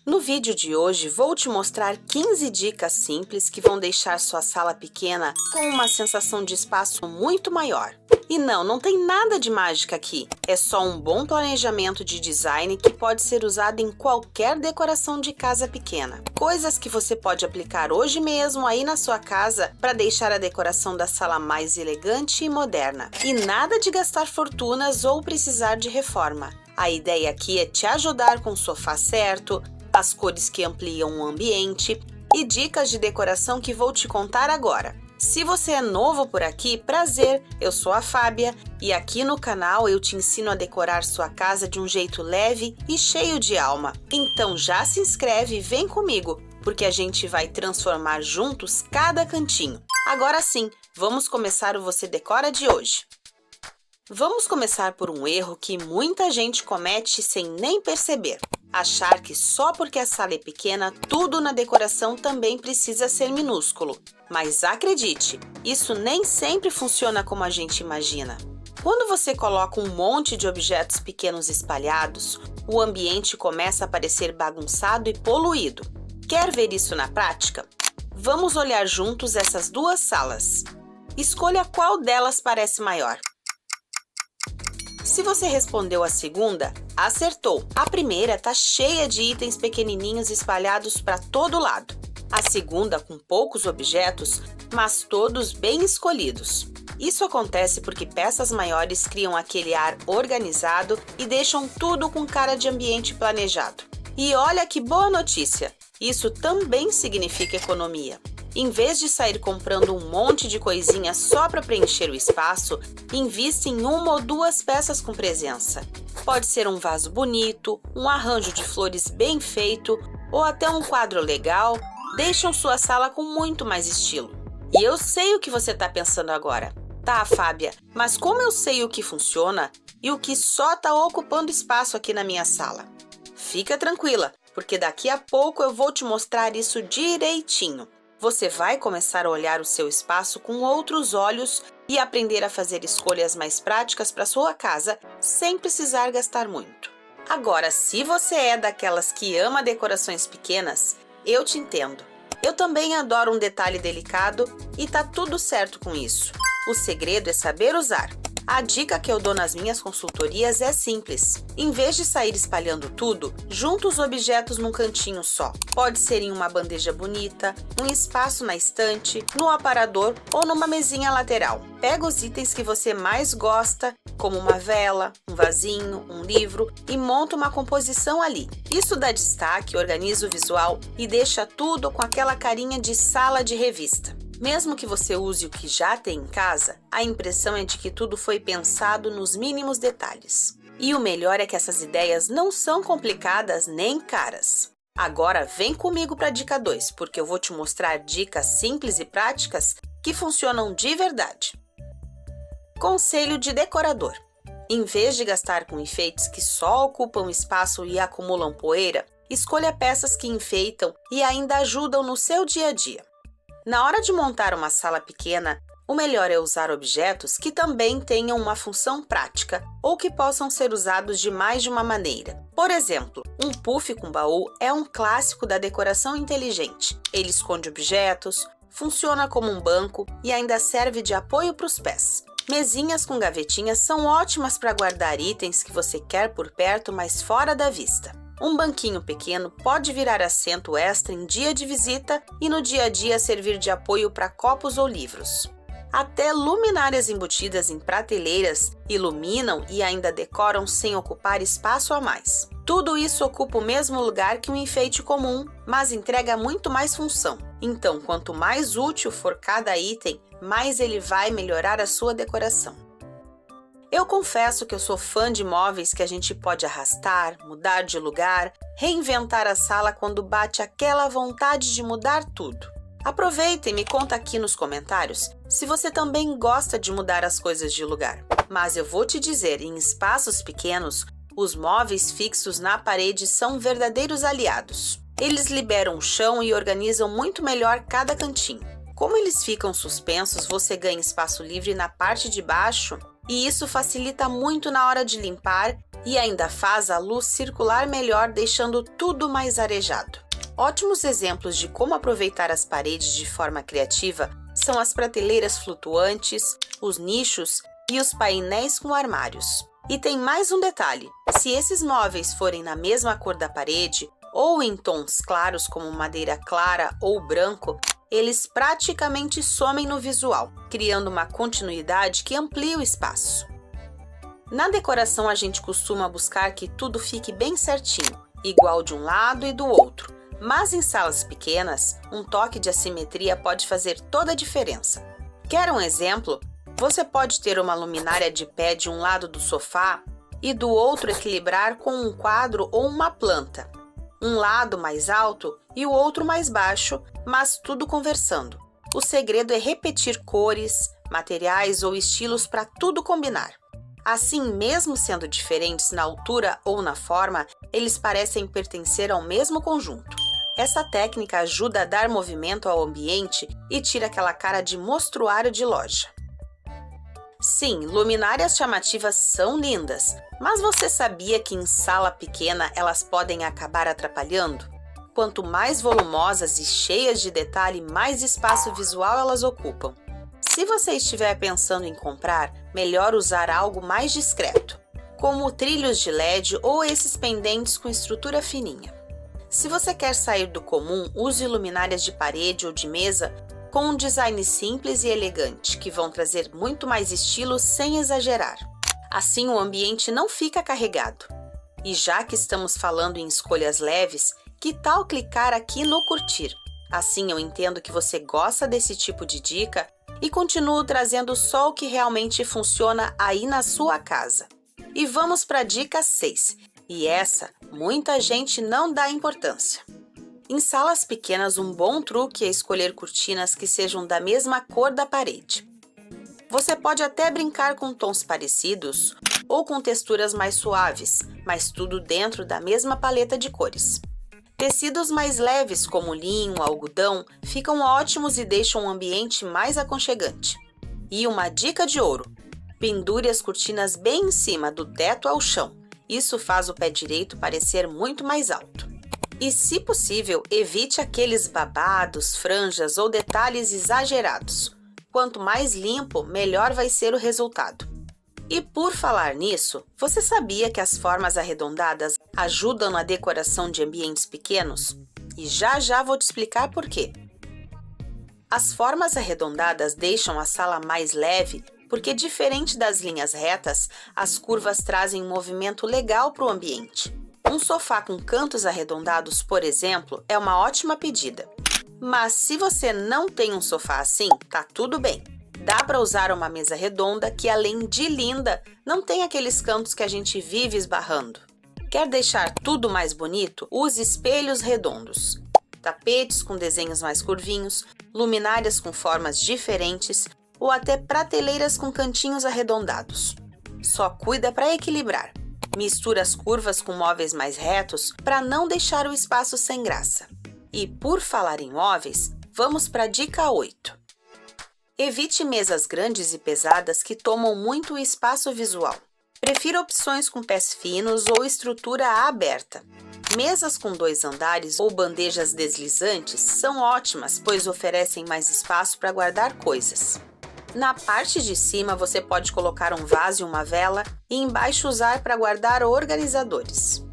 No vídeo de hoje, vou te mostrar 15 dicas simples que vão deixar sua sala pequena com uma sensação de espaço muito maior. E não tem nada de mágica aqui. É só um bom planejamento de design que pode ser usado em qualquer decoração de casa pequena. Coisas que você pode aplicar hoje mesmo aí na sua casa para deixar a decoração da sala mais elegante e moderna. E nada de gastar fortunas ou precisar de reforma. A ideia aqui é te ajudar com o sofá certo, as cores que ampliam o ambiente e dicas de decoração que vou te contar agora. Se você é novo por aqui, prazer, eu sou a Fábia e aqui no canal eu te ensino a decorar sua casa de um jeito leve e cheio de alma. Então já se inscreve e vem comigo, porque a gente vai transformar juntos cada cantinho. Agora sim, vamos começar o Você Decora de hoje. Vamos começar por um erro que muita gente comete sem nem perceber. Achar que só porque a sala é pequena, tudo na decoração também precisa ser minúsculo. Mas acredite, isso nem sempre funciona como a gente imagina. Quando você coloca um monte de objetos pequenos espalhados, o ambiente começa a parecer bagunçado e poluído. Quer ver isso na prática? Vamos olhar juntos essas duas salas. Escolha qual delas parece maior. Se você respondeu a segunda, acertou. A primeira está cheia de itens pequenininhos espalhados para todo lado. A segunda com poucos objetos, mas todos bem escolhidos. Isso acontece porque peças maiores criam aquele ar organizado e deixam tudo com cara de ambiente planejado. E olha que boa notícia! Isso também significa economia. Em vez de sair comprando um monte de coisinhas só para preencher o espaço, invista em uma ou duas peças com presença. Pode ser um vaso bonito, um arranjo de flores bem feito ou até um quadro legal, deixam sua sala com muito mais estilo. E eu sei o que você está pensando agora. Tá, Fábia, mas como eu sei o que funciona e o que só está ocupando espaço aqui na minha sala? Fica tranquila, porque daqui a pouco eu vou te mostrar isso direitinho. Você vai começar a olhar o seu espaço com outros olhos e aprender a fazer escolhas mais práticas para sua casa sem precisar gastar muito. Agora, se você é daquelas que ama decorações pequenas, eu te entendo. Eu também adoro um detalhe delicado e tá tudo certo com isso. O segredo é saber usar. A dica que eu dou nas minhas consultorias é simples. Em vez de sair espalhando tudo, junta os objetos num cantinho só. Pode ser em uma bandeja bonita, um espaço na estante, no aparador ou numa mesinha lateral. Pega os itens que você mais gosta, como uma vela, um vasinho, um livro, e monta uma composição ali. Isso dá destaque, organiza o visual e deixa tudo com aquela carinha de sala de revista. Mesmo que você use o que já tem em casa, a impressão é de que tudo foi pensado nos mínimos detalhes. E o melhor é que essas ideias não são complicadas nem caras. Agora vem comigo para a dica 2, porque eu vou te mostrar dicas simples e práticas que funcionam de verdade. Conselho de decorador. Em vez de gastar com enfeites que só ocupam espaço e acumulam poeira, escolha peças que enfeitam e ainda ajudam no seu dia a dia. Na hora de montar uma sala pequena, o melhor é usar objetos que também tenham uma função prática ou que possam ser usados de mais de uma maneira. Por exemplo, um puff com baú é um clássico da decoração inteligente. Ele esconde objetos, funciona como um banco e ainda serve de apoio para os pés. Mesinhas com gavetinhas são ótimas para guardar itens que você quer por perto, mas fora da vista. Um banquinho pequeno pode virar assento extra em dia de visita e no dia a dia servir de apoio para copos ou livros. Até luminárias embutidas em prateleiras iluminam e ainda decoram sem ocupar espaço a mais. Tudo isso ocupa o mesmo lugar que um enfeite comum, mas entrega muito mais função. Então, quanto mais útil for cada item, mais ele vai melhorar a sua decoração. Eu confesso que eu sou fã de móveis que a gente pode arrastar, mudar de lugar, reinventar a sala quando bate aquela vontade de mudar tudo. Aproveita e me conta aqui nos comentários se você também gosta de mudar as coisas de lugar. Mas eu vou te dizer, em espaços pequenos, os móveis fixos na parede são verdadeiros aliados. Eles liberam o chão e organizam muito melhor cada cantinho. Como eles ficam suspensos, você ganha espaço livre na parte de baixo e isso facilita muito na hora de limpar E ainda faz a luz circular melhor, deixando tudo mais arejado. Ótimos exemplos de como aproveitar as paredes de forma criativa são as prateleiras flutuantes, os nichos e os painéis com armários. E tem mais um detalhe: se esses móveis forem na mesma cor da parede ou em tons claros como madeira clara ou branco, eles praticamente somem no visual, criando uma continuidade que amplia o espaço. Na decoração, a gente costuma buscar que tudo fique bem certinho, igual de um lado e do outro. Mas em salas pequenas, um toque de assimetria pode fazer toda a diferença. Quer um exemplo? Você pode ter uma luminária de pé de um lado do sofá e do outro equilibrar com um quadro ou uma planta. Um lado mais alto e o outro mais baixo, mas tudo conversando. O segredo é repetir cores, materiais ou estilos para tudo combinar. Assim, mesmo sendo diferentes na altura ou na forma, eles parecem pertencer ao mesmo conjunto. Essa técnica ajuda a dar movimento ao ambiente e tira aquela cara de mostruário de loja. Sim, luminárias chamativas são lindas, mas você sabia que em sala pequena elas podem acabar atrapalhando? Quanto mais volumosas e cheias de detalhe, mais espaço visual elas ocupam. Se você estiver pensando em comprar, melhor usar algo mais discreto, como trilhos de LED ou esses pendentes com estrutura fininha. Se você quer sair do comum, use luminárias de parede ou de mesa com um design simples e elegante, que vão trazer muito mais estilo sem exagerar. Assim, o ambiente não fica carregado. E já que estamos falando em escolhas leves, que tal clicar aqui no curtir? Assim eu entendo que você gosta desse tipo de dica e continuo trazendo só o que realmente funciona aí na sua casa. E vamos para a dica 6. E essa, muita gente não dá importância. Em salas pequenas, um bom truque é escolher cortinas que sejam da mesma cor da parede. Você pode até brincar com tons parecidos ou com texturas mais suaves, mas tudo dentro da mesma paleta de cores. Tecidos mais leves, como linho, algodão, ficam ótimos e deixam o ambiente mais aconchegante. E uma dica de ouro: pendure as cortinas bem em cima, do teto ao chão. Isso faz o pé direito parecer muito mais alto. E, se possível, evite aqueles babados, franjas ou detalhes exagerados. Quanto mais limpo, melhor vai ser o resultado. E por falar nisso, você sabia que as formas arredondadas ajudam na decoração de ambientes pequenos? E já vou te explicar por quê. As formas arredondadas deixam a sala mais leve porque, diferente das linhas retas, as curvas trazem um movimento legal para o ambiente. Um sofá com cantos arredondados, por exemplo, é uma ótima pedida. Mas se você não tem um sofá assim, tá tudo bem. Dá para usar uma mesa redonda que, além de linda, não tem aqueles cantos que a gente vive esbarrando. Quer deixar tudo mais bonito? Use espelhos redondos, tapetes com desenhos mais curvinhos, luminárias com formas diferentes, ou até prateleiras com cantinhos arredondados. Só cuida para equilibrar. Mistura as curvas com móveis mais retos para não deixar o espaço sem graça. E por falar em móveis, vamos para a dica 8. Evite mesas grandes e pesadas que tomam muito o espaço visual. Prefira opções com pés finos ou estrutura aberta. Mesas com 2 andares ou bandejas deslizantes são ótimas, pois oferecem mais espaço para guardar coisas. Na parte de cima, você pode colocar um vaso e uma vela e embaixo usar para guardar organizadores.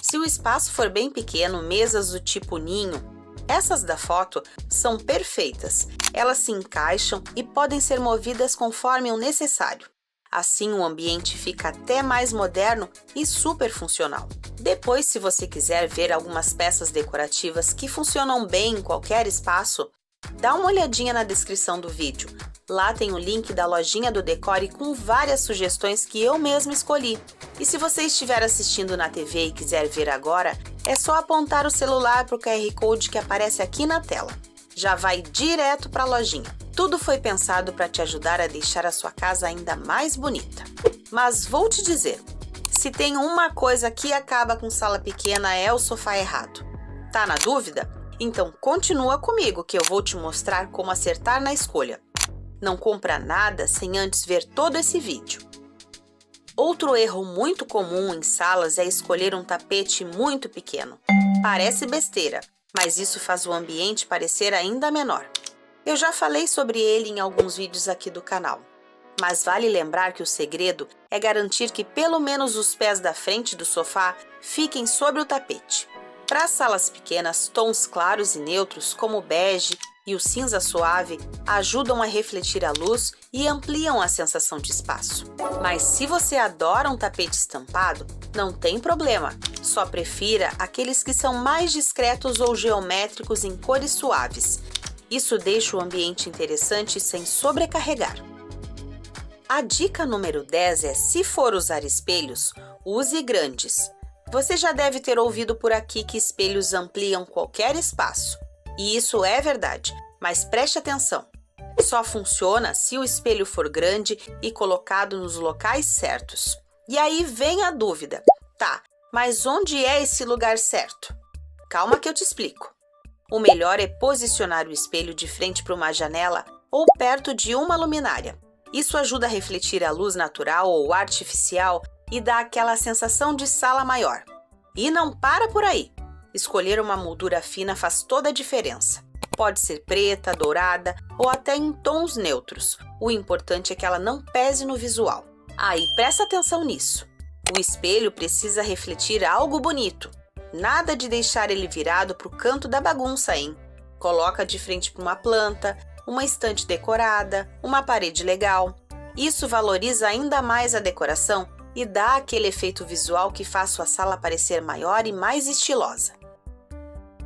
Se o espaço for bem pequeno, mesas do tipo ninho, essas da foto, são perfeitas. Elas se encaixam e podem ser movidas conforme o necessário. Assim, o ambiente fica até mais moderno e super funcional. Depois, se você quiser ver algumas peças decorativas que funcionam bem em qualquer espaço, dá uma olhadinha na descrição do vídeo. Lá tem o link da lojinha do Decore com várias sugestões que eu mesma escolhi. E se você estiver assistindo na TV e quiser ver agora, é só apontar o celular para o QR Code que aparece aqui na tela. Já vai direto para a lojinha. Tudo foi pensado para te ajudar a deixar a sua casa ainda mais bonita. Mas vou te dizer, se tem uma coisa que acaba com sala pequena é o sofá errado. Tá na dúvida? Então continua comigo que eu vou te mostrar como acertar na escolha. Não compra nada sem antes ver todo esse vídeo. Outro erro muito comum em salas é escolher um tapete muito pequeno. Parece besteira, mas isso faz o ambiente parecer ainda menor. Eu já falei sobre ele em alguns vídeos aqui do canal. Mas vale lembrar que o segredo é garantir que pelo menos os pés da frente do sofá fiquem sobre o tapete. Para salas pequenas, tons claros e neutros como o bege e o cinza suave ajudam a refletir a luz e ampliam a sensação de espaço. Mas se você adora um tapete estampado, não tem problema, só prefira aqueles que são mais discretos ou geométricos em cores suaves. Isso deixa o ambiente interessante sem sobrecarregar. A dica número 10 é: se for usar espelhos, use grandes. Você já deve ter ouvido por aqui que espelhos ampliam qualquer espaço. E isso é verdade, mas preste atenção. Só funciona se o espelho for grande e colocado nos locais certos. E aí vem a dúvida. Tá, mas onde é esse lugar certo? Calma que eu te explico. O melhor é posicionar o espelho de frente para uma janela ou perto de uma luminária. Isso ajuda a refletir a luz natural ou artificial e dá aquela sensação de sala maior. E não para por aí. Escolher uma moldura fina faz toda a diferença. Pode ser preta, dourada ou até em tons neutros. O importante é que ela não pese no visual. E presta atenção nisso. O espelho precisa refletir algo bonito. Nada de deixar ele virado para o canto da bagunça, hein? Coloca de frente para uma planta, uma estante decorada, uma parede legal. Isso valoriza ainda mais a decoração e dá aquele efeito visual que faz sua sala parecer maior e mais estilosa.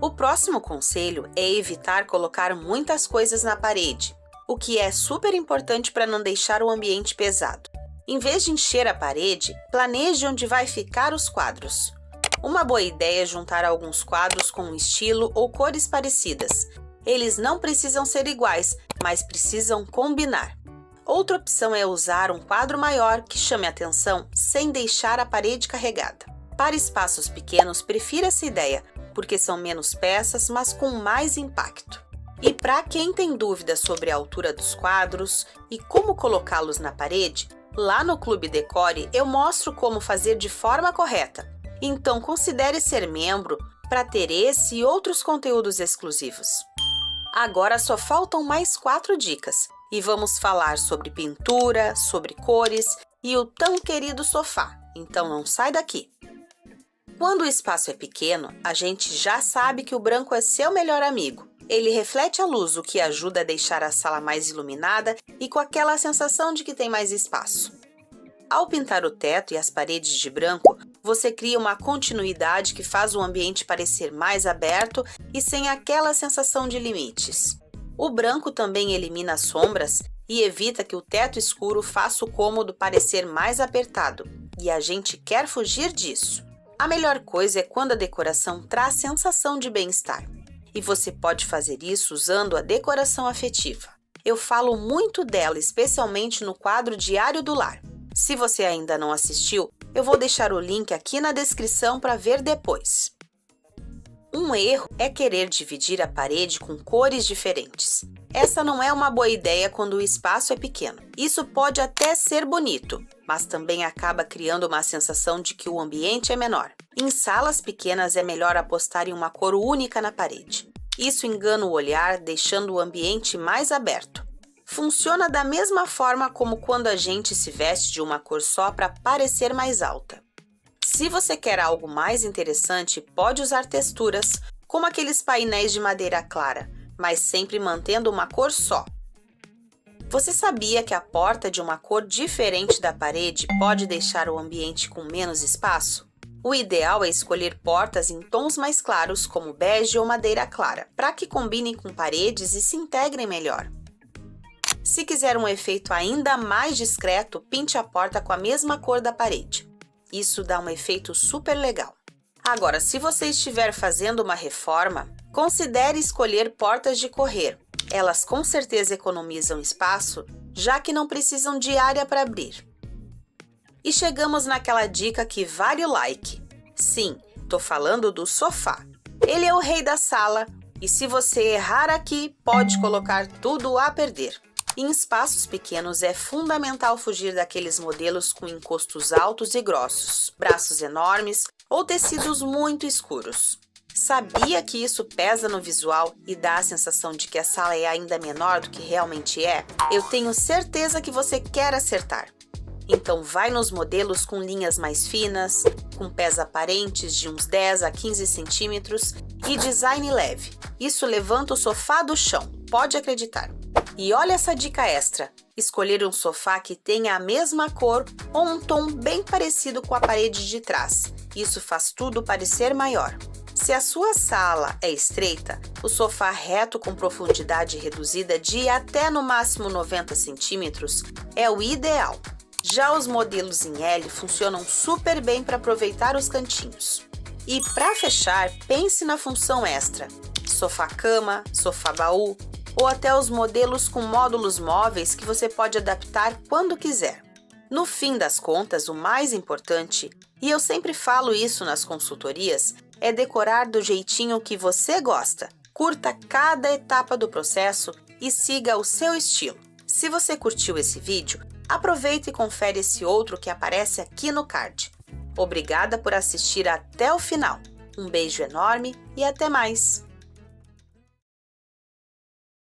O próximo conselho é evitar colocar muitas coisas na parede, o que é super importante para não deixar o ambiente pesado. Em vez de encher a parede, planeje onde vai ficar os quadros. Uma boa ideia é juntar alguns quadros com um estilo ou cores parecidas. Eles não precisam ser iguais, mas precisam combinar. Outra opção é usar um quadro maior que chame a atenção sem deixar a parede carregada. Para espaços pequenos, prefira essa ideia, porque são menos peças, mas com mais impacto. E para quem tem dúvidas sobre a altura dos quadros e como colocá-los na parede, lá no Clube Decore eu mostro como fazer de forma correta. Então considere ser membro para ter esse e outros conteúdos exclusivos. Agora só faltam mais 4 dicas e vamos falar sobre pintura, sobre cores e o tão querido sofá, então não sai daqui. Quando o espaço é pequeno, a gente já sabe que o branco é seu melhor amigo. Ele reflete a luz, o que ajuda a deixar a sala mais iluminada e com aquela sensação de que tem mais espaço. Ao pintar o teto e as paredes de branco, você cria uma continuidade que faz o ambiente parecer mais aberto e sem aquela sensação de limites. O branco também elimina as sombras e evita que o teto escuro faça o cômodo parecer mais apertado, e a gente quer fugir disso. A melhor coisa é quando a decoração traz sensação de bem-estar, e você pode fazer isso usando a decoração afetiva. Eu falo muito dela, especialmente no quadro Diário do Lar. Se você ainda não assistiu, eu vou deixar o link aqui na descrição para ver depois. Um erro é querer dividir a parede com cores diferentes. Essa não é uma boa ideia quando o espaço é pequeno. Isso pode até ser bonito, mas também acaba criando uma sensação de que o ambiente é menor. Em salas pequenas é melhor apostar em uma cor única na parede. Isso engana o olhar, deixando o ambiente mais aberto. Funciona da mesma forma como quando a gente se veste de uma cor só para parecer mais alta. Se você quer algo mais interessante, pode usar texturas, como aqueles painéis de madeira clara, mas sempre mantendo uma cor só. Você sabia que a porta de uma cor diferente da parede pode deixar o ambiente com menos espaço? O ideal é escolher portas em tons mais claros, como bege ou madeira clara, para que combinem com paredes e se integrem melhor. Se quiser um efeito ainda mais discreto, pinte a porta com a mesma cor da parede. Isso dá um efeito super legal. Agora, se você estiver fazendo uma reforma, considere escolher portas de correr. Elas com certeza economizam espaço, já que não precisam de área para abrir. E chegamos naquela dica que vale o like. Sim, tô falando do sofá. Ele é o rei da sala e se você errar aqui, pode colocar tudo a perder. Em espaços pequenos é fundamental fugir daqueles modelos com encostos altos e grossos, braços enormes ou tecidos muito escuros. Sabia que isso pesa no visual e dá a sensação de que a sala é ainda menor do que realmente é? Eu tenho certeza que você quer acertar. Então vai nos modelos com linhas mais finas, com pés aparentes de uns 10 a 15 centímetros e design leve. Isso levanta o sofá do chão, pode acreditar. E olha essa dica extra, escolher um sofá que tenha a mesma cor ou um tom bem parecido com a parede de trás. Isso faz tudo parecer maior. Se a sua sala é estreita, o sofá reto com profundidade reduzida de até no máximo 90 centímetros é o ideal. Já os modelos em L funcionam super bem para aproveitar os cantinhos. E para fechar, pense na função extra: sofá-cama, sofá-baú ou até os modelos com módulos móveis que você pode adaptar quando quiser. No fim das contas, o mais importante, e eu sempre falo isso nas consultorias, é decorar do jeitinho que você gosta. Curta cada etapa do processo e siga o seu estilo. Se você curtiu esse vídeo, aproveita e confere esse outro que aparece aqui no card. Obrigada por assistir até o final. Um beijo enorme e até mais!